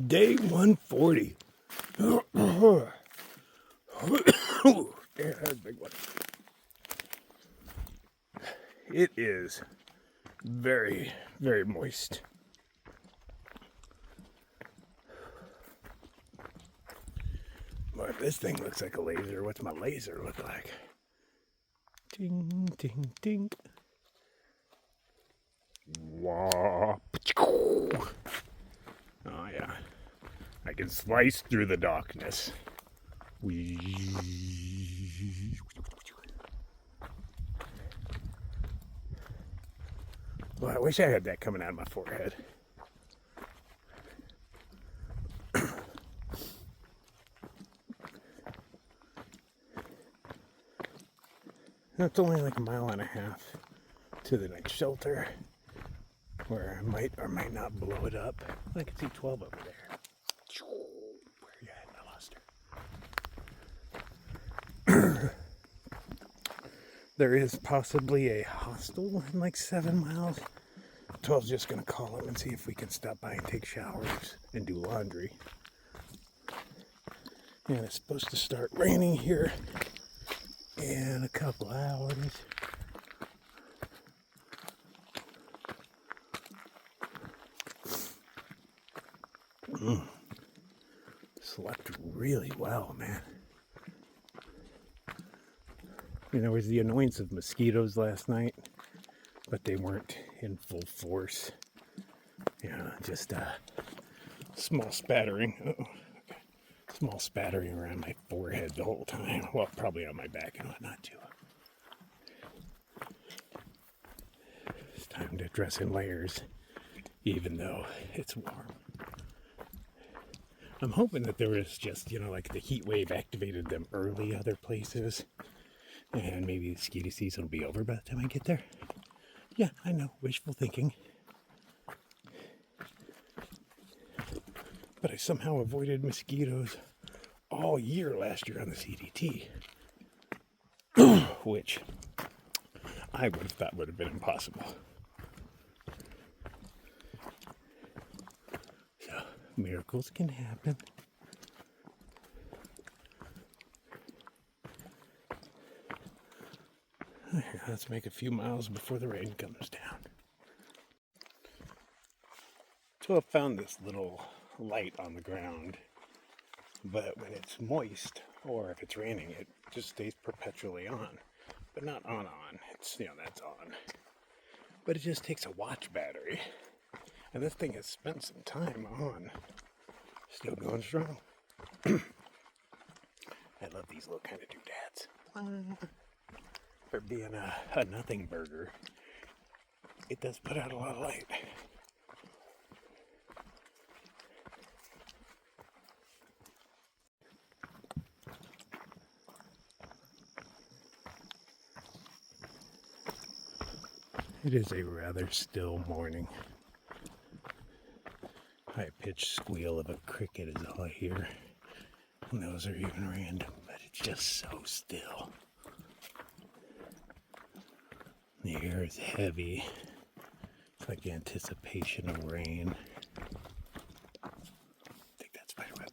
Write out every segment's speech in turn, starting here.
Day 140. Yeah, that's a big one. It is very, very moist. But this thing looks like a laser. What's my laser look like? Ding, ding, ding. Wah. Oh, yeah. I can slice through the darkness. Well, I wish I had that coming out of my forehead. It's only like a mile and a half to the next shelter, where I might or might not blow it up. I can see 12 over there. Where are you at? I lost her. There is possibly a hostel in like 7 miles. 12's just gonna call them and see if we can stop by and take showers and do laundry. And it's supposed to start raining here in a couple hours. Slept really well, man. There was the annoyance of mosquitoes last night, but they weren't in full force. Just a small spattering. Small spattering around my forehead the whole time. Well, probably on my back and whatnot too. It's time to dress in layers, even though it's warm. I'm hoping that there was just, like the heat wave activated them early other places. And maybe the mosquito season will be over by the time I get there. Yeah, I know, wishful thinking. But I somehow avoided mosquitoes all year last year on the CDT. Which I would have thought would have been impossible. So, miracles can happen. Let's make a few miles before the rain comes down. So I found this little light on the ground, but when it's moist or if it's raining, it just stays perpetually on, but not on. It's, that's on, but it just takes a watch battery, and this thing has spent some time on, still going strong. I love these little kind of doodads. For being a nothing burger, it does put out a lot of light. It is a rather still morning. High-pitched squeal of a cricket is all I hear. And those are even random, but it's just so still. The air is heavy. It's like anticipation of rain. I think that's spiderweb.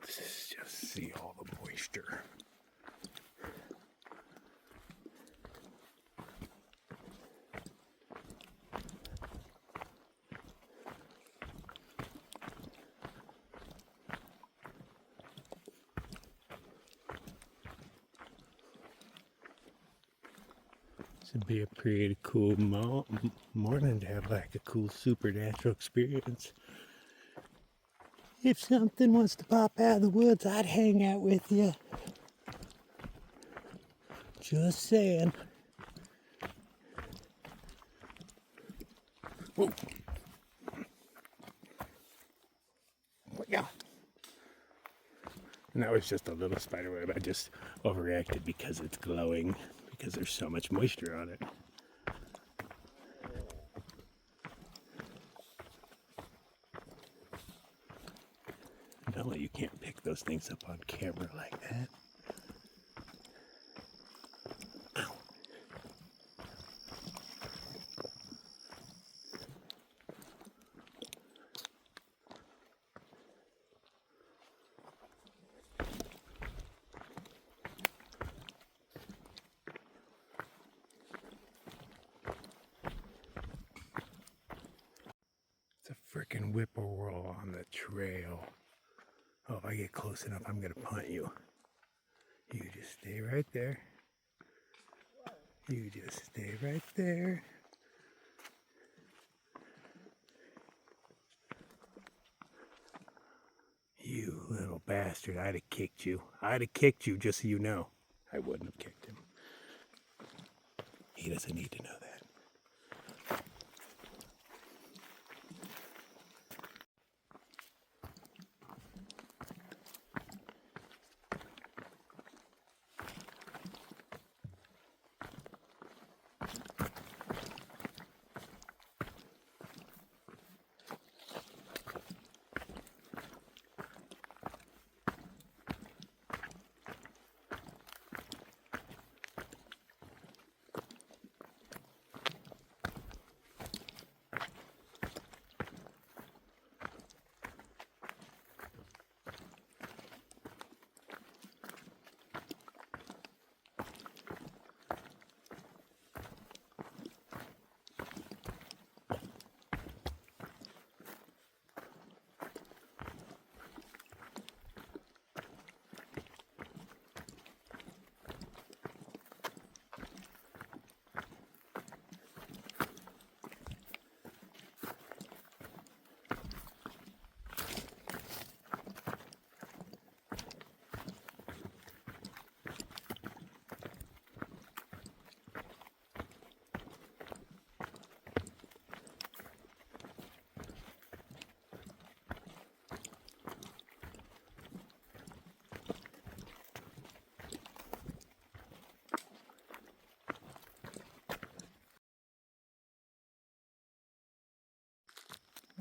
Just see all the moisture. It'd be a pretty cool morning to have like a cool supernatural experience. If something wants to pop out of the woods, I'd hang out with you. Just saying. Whoa. Yeah. And that was just a little spiderweb. I just overreacted because it's glowing. Because there's so much moisture on it. No, you can't pick those things up on camera like that. Ow. freaking whippoorwill on the trail. Oh, if I get close enough, I'm going to punt you. You just stay right there. You just stay right there. You little bastard, I'd have kicked you. I'd have kicked you, just so you know. I wouldn't have kicked him. He doesn't need to know that.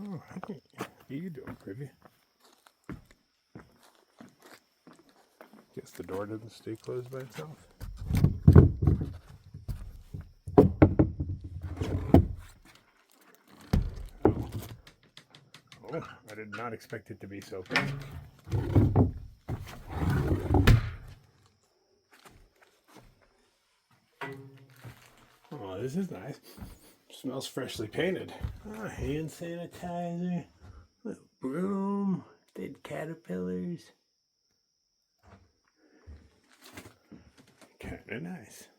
Oh, how you doing, Privy? Guess the door doesn't stay closed by itself. Oh, I did not expect it to be so pink. Oh, this is nice. Smells freshly painted. Oh, hand sanitizer, little broom, dead caterpillars. Kinda nice.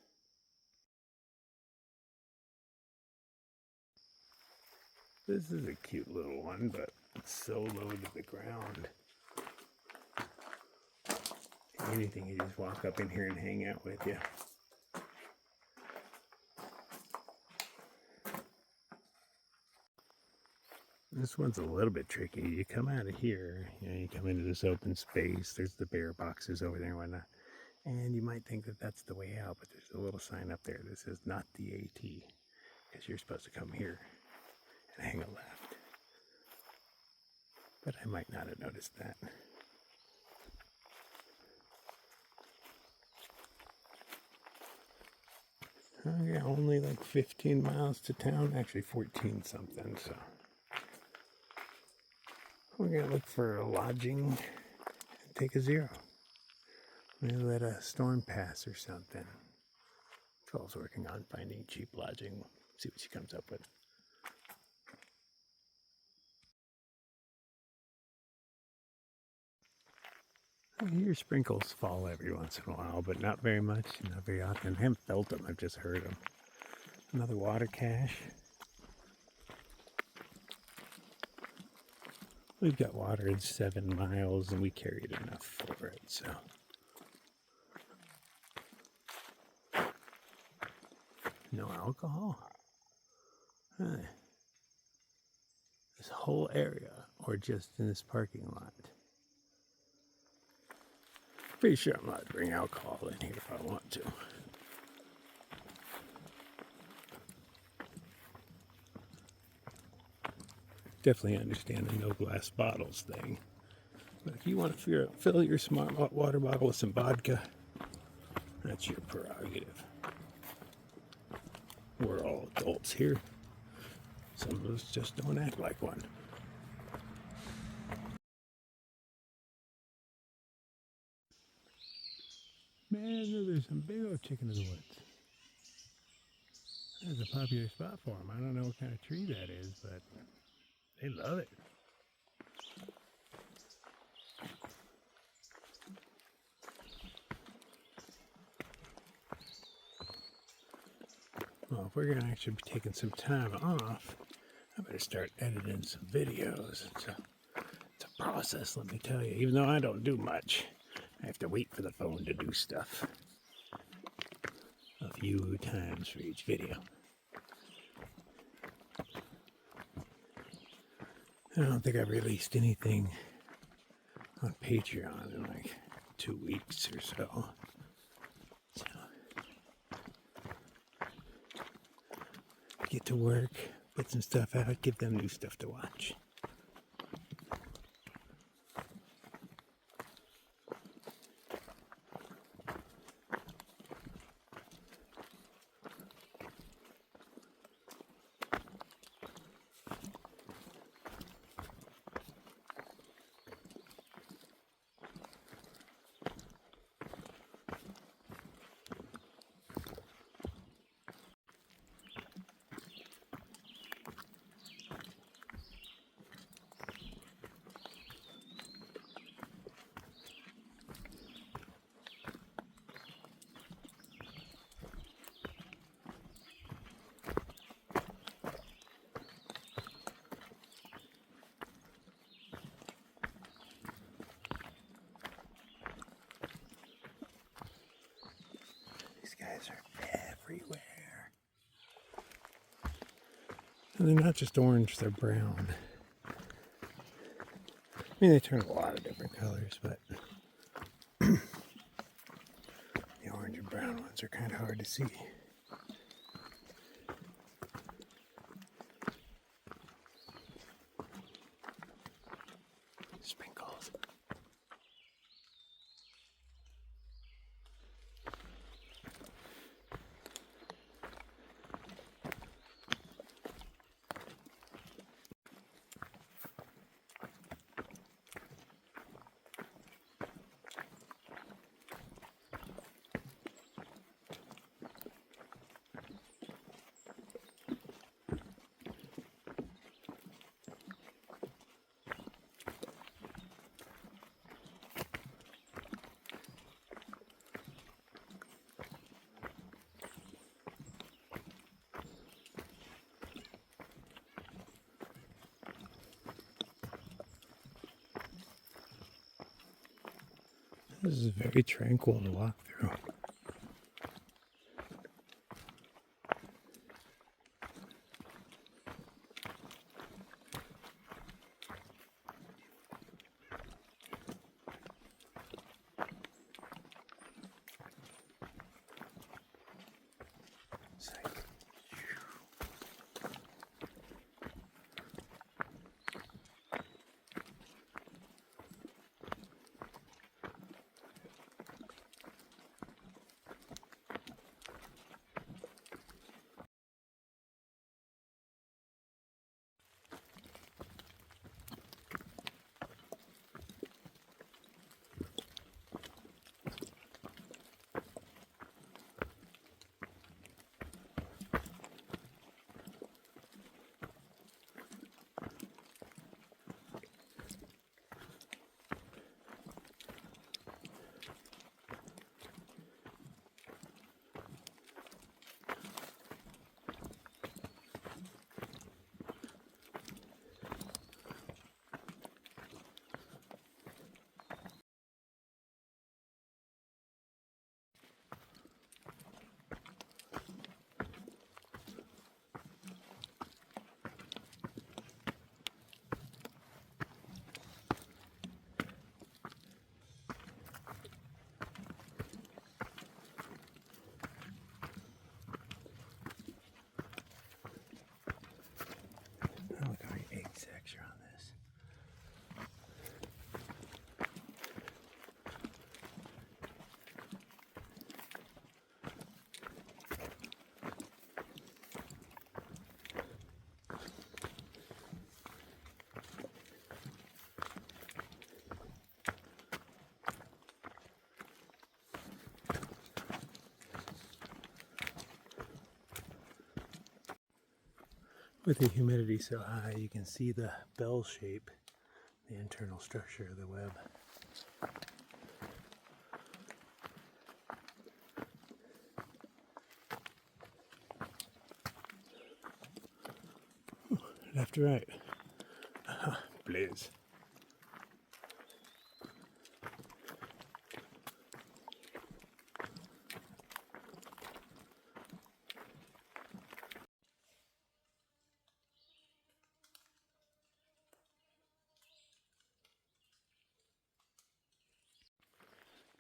This is a cute little one, but it's so low to the ground. Anything, you just walk up in here and hang out with you. This one's a little bit tricky. You come out of here, you come into this open space. There's the bear boxes over there and whatnot. And you might think that that's the way out, but there's a little sign up there that says not the AT. Because you're supposed to come here and hang a left. But I might not have noticed that. Oh yeah, only like 15 miles to town. Actually 14 something, so. We're going to look for a lodging and take a zero. Maybe let a storm pass or something. Troll's working on finding cheap lodging. See what she comes up with. I hear sprinkles fall every once in a while, but not very much, not very often. I haven't felt them, I've just heard them. Another water cache. We've got water in 7 miles and we carried enough for it, so. No alcohol? Huh. This whole area, or just in this parking lot? Pretty sure I'm allowed to bring alcohol in here if I want to. Definitely understand the no glass bottles thing. But if you want to fill your smart water bottle with some vodka, that's your prerogative. We're all adults here. Some of us just don't act like one. Man, there's some big old chicken in the woods. That's a popular spot for them. I don't know what kind of tree that is, but they love it. Well, if we're going to actually be taking some time off, I better start editing some videos. It's a process, let me tell you. Even though I don't do much, I have to wait for the phone to do stuff a few times for each video. I don't think I've released anything on Patreon in like 2 weeks or so. So, get to work, put some stuff out, give them new stuff to watch. These guys are everywhere. And they're not just orange, they're brown. I mean, they turn a lot of different colors, but the orange and brown ones are kind of hard to see. Sprinkles. This is very tranquil to walk through. Psych. Oh, look how many egg sacs are on this. With the humidity so high, you can see the bell shape, the internal structure of the web. Left to right. Please.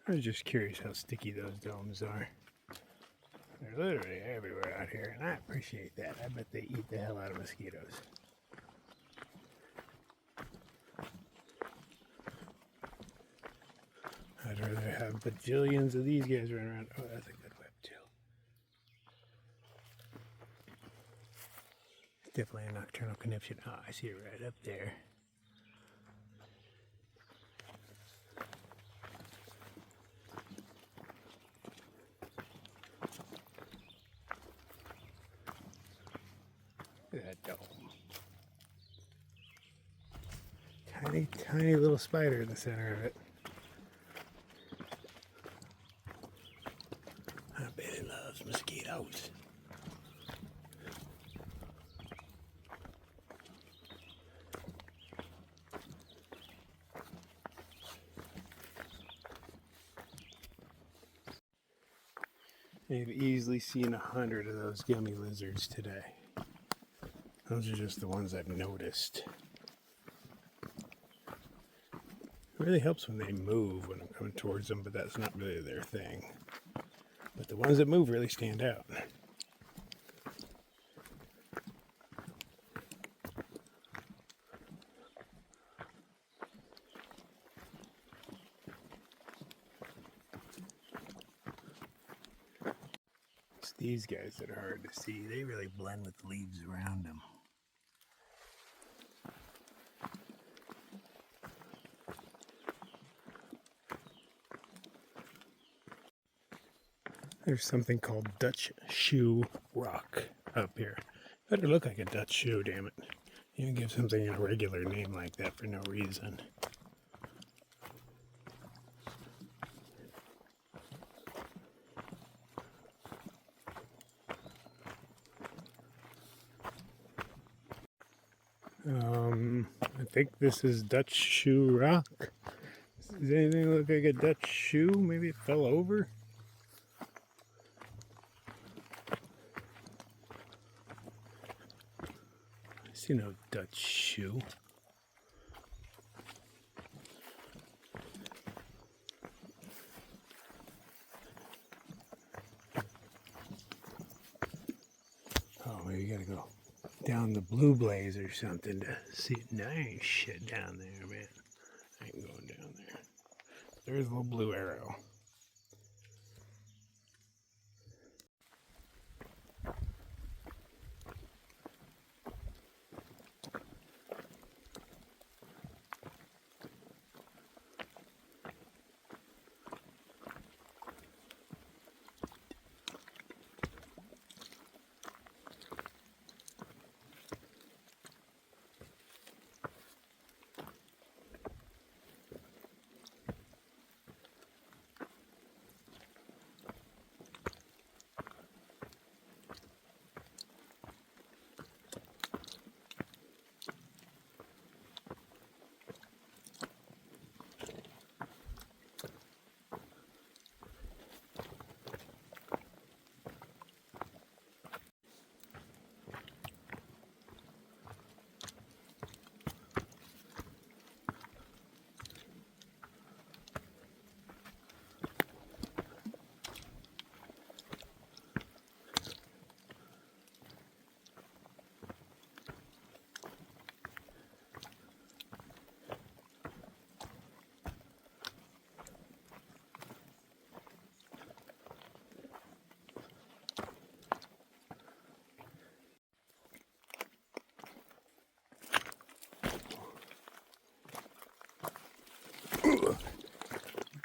I was just curious how sticky those domes are. They're literally everywhere out here, and I appreciate that. I bet they eat the hell out of mosquitoes. I'd rather have bajillions of these guys running around. Oh, that's a good web, too. It's definitely a nocturnal conniption. Oh, I see it right up there. Look at that dome. Tiny, tiny little spider in the center of it. I bet it loves mosquitoes. I've easily seen 100 of those gummy lizards today. Those are just the ones I've noticed. It really helps when they move when I'm coming towards them, but that's not really their thing. But the ones that move really stand out. It's these guys that are hard to see. They really blend with the leaves around them. There's something called Dutch shoe rock up here. Better look like a Dutch shoe, damn it. You can give something a regular name like that for no reason. I think this is Dutch shoe rock. Does anything look like a Dutch shoe? Maybe it fell over? I see no Dutch shoe. Oh, maybe you gotta go down the Blue Blaze or something to see nice shit down there, man. I ain't going down there. There's a little blue arrow.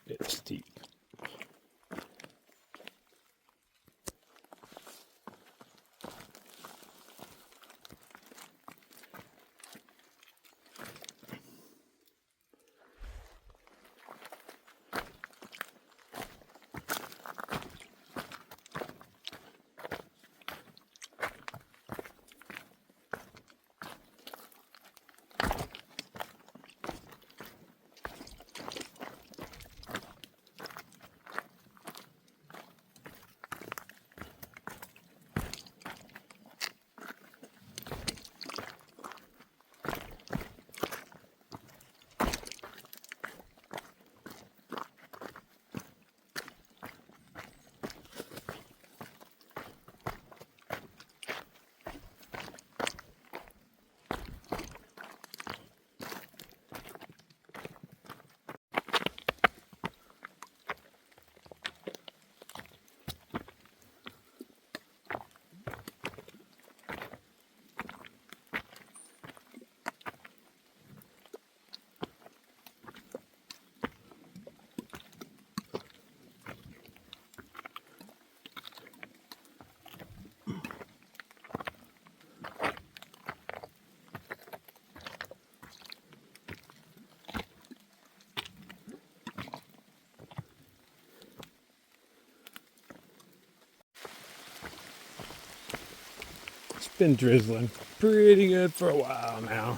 It's steep. been drizzling pretty good for a while now.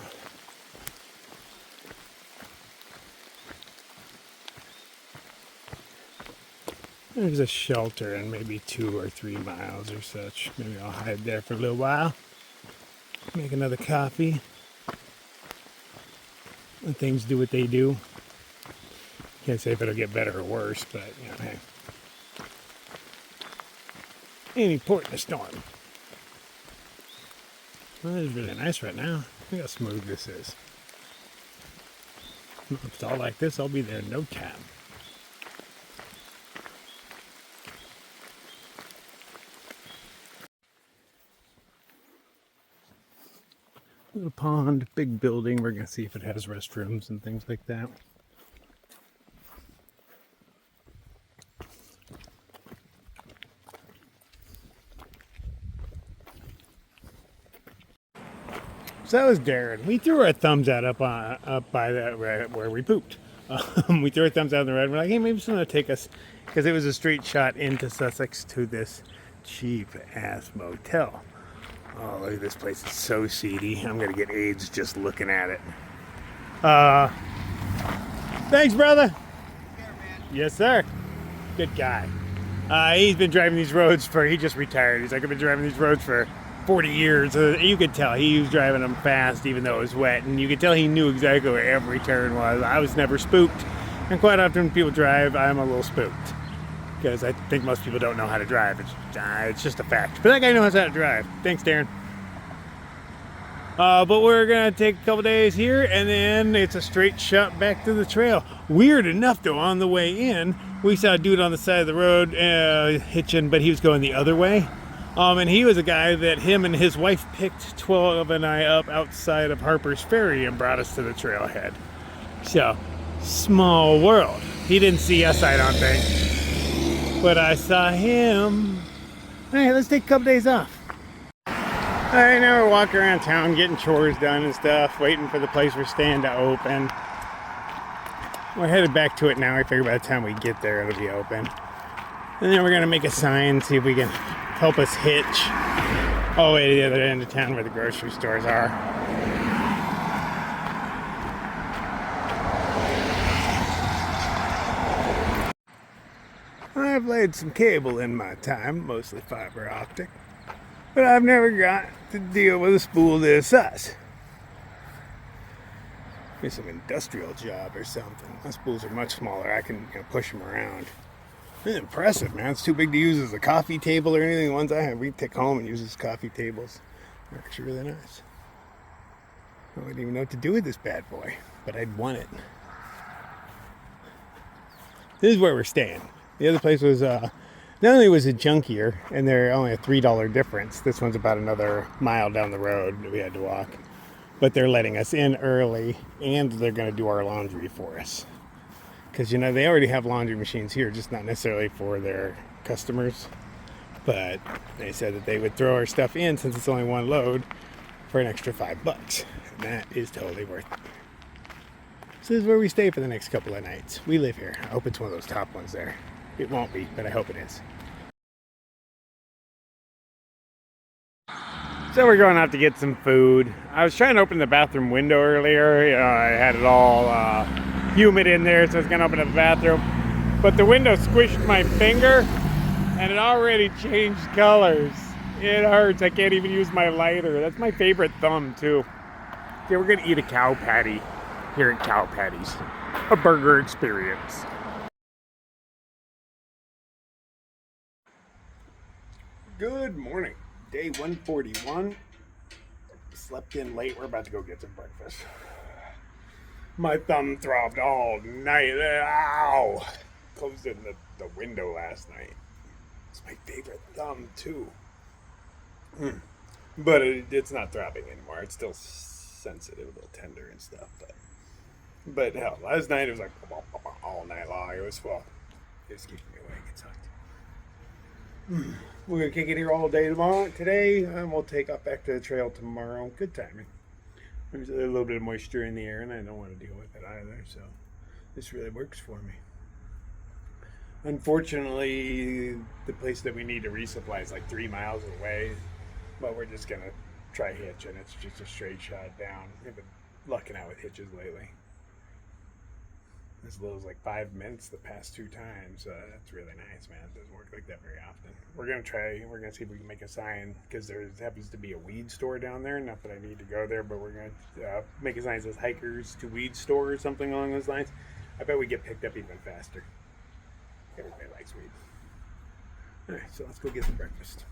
There's a shelter in maybe 2 or 3 miles or such. Maybe I'll hide there for a little while. Make another coffee. And things do what they do. Can't say if it'll get better or worse, but you know, hey. Any port in a storm. Well, it's really nice right now. Look how smooth this is. If it's all like this, I'll be there in no time. Little pond, big building. We're going to see if it has restrooms and things like that. So that was Darren. We threw our thumbs out up by that where we pooped. We threw our thumbs out in the road. We're like, hey, maybe someone will take us, because it was a straight shot into Sussex to this cheap ass motel. Oh, look at this place. It's so seedy. I'm going to get AIDS just looking at it. Thanks, brother. Yes, sir. Good guy. He's been driving these roads he just retired. He's like, I've been driving these roads for 40 years. You could tell he was driving them fast, even though it was wet. And you could tell he knew exactly where every turn was. I was never spooked. And quite often when people drive, I'm a little spooked. Because I think most people don't know how to drive. It's just a fact. But that guy knows how to drive. Thanks, Darren. But we're going to take a couple days here, and then it's a straight shot back to the trail. Weird enough, though, on the way in, we saw a dude on the side of the road hitching, but he was going the other way. And he was a guy that him and his wife picked 12 and I up outside of Harper's Ferry and brought us to the trailhead. So, small world. He didn't see us, I don't think. But I saw him. Hey, let's take a couple days off. Alright, now we're walking around town getting chores done and stuff, waiting for the place we're staying to open. We're headed back to it now. I figure by the time we get there, it'll be open. And then we're going to make a sign, see if we can help us hitch. Oh, wait, the other end of town where the grocery stores are. I've laid some cable in my time, mostly fiber optic. But I've never got to deal with a spool this size. Maybe some industrial job or something. My spools are much smaller. I can push them around. It's impressive, man. It's too big to use as a coffee table or anything. The ones I have, we take home and use as coffee tables. They're actually really nice. I wouldn't even know what to do with this bad boy, but I'd want it. This is where we're staying. The other place was, not only was it junkier, and they're only a $3 difference. This one's about another mile down the road that we had to walk. But they're letting us in early, and they're going to do our laundry for us. Because, they already have laundry machines here, just not necessarily for their customers. But they said that they would throw our stuff in, since it's only one load, for an extra $5. And that is totally worth it. So this is where we stay for the next couple of nights. We live here. I hope it's one of those top ones there. It won't be, but I hope it is. So we're going out to get some food. I was trying to open the bathroom window earlier. I had it all humid in there, so I was going to open up the bathroom. But the window squished my finger, and it already changed colors. It hurts. I can't even use my lighter. That's my favorite thumb, too. Okay, we're going to eat a cow patty here at Cow Patties. A burger experience. Good morning. Day 141. Slept in late. We're about to go get some breakfast. My thumb throbbed all night. Ow! Closed in the window last night. It's my favorite thumb, too. But it's not throbbing anymore. It's still sensitive, a little tender and stuff. But hell, last night it was like all night long. It was, well, it was keeping me awake. It sucked. We're going to kick it here all day today, and we'll take off back to the trail tomorrow. Good timing. There's a little bit of moisture in the air, and I don't want to deal with it either, so this really works for me. Unfortunately, the place that we need to resupply is like 3 miles away, but we're just going to try hitch, and it's just a straight shot down. I've been lucking out with hitches lately. As little as like 5 minutes the past 2 times. That's really nice, man. It doesn't work like that very often. We're gonna see if we can make a sign, because there happens to be a weed store down there. Not that I need to go there, but we're gonna make a sign that says hikers to weed store or something along those lines. I bet we get picked up even faster. Everybody likes weed. Alright, so let's go get some breakfast.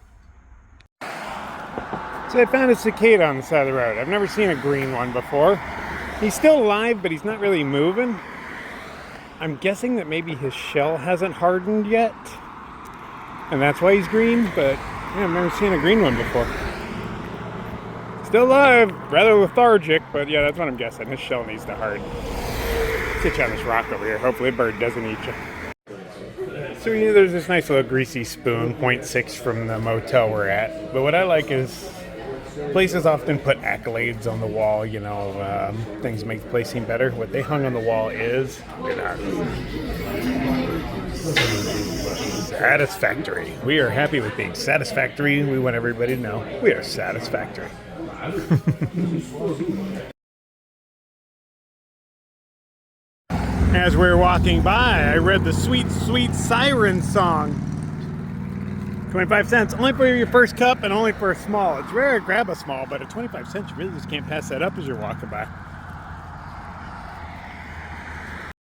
So I found a cicada on the side of the road. I've never seen a green one before. He's still alive, but he's not really moving. I'm guessing that maybe his shell hasn't hardened yet, and that's why he's green, but yeah, I've never seen a green one before. Still alive, rather lethargic, but yeah, that's what I'm guessing. His shell needs to harden. Sit you on this rock over here. Hopefully a bird doesn't eat you. So there's this nice little greasy spoon, 0.6 from the motel we're at. But what I like is places often put accolades on the wall, things make the place seem better. What they hung on the wall is satisfactory. We are happy with being satisfactory. We want everybody to know we are satisfactory. As we were walking by, I read the Sweet Sweet Siren song. 25 cents, only for your first cup and only for a small. It's rare to grab a small, but at 25 cents, you really just can't pass that up as you're walking by.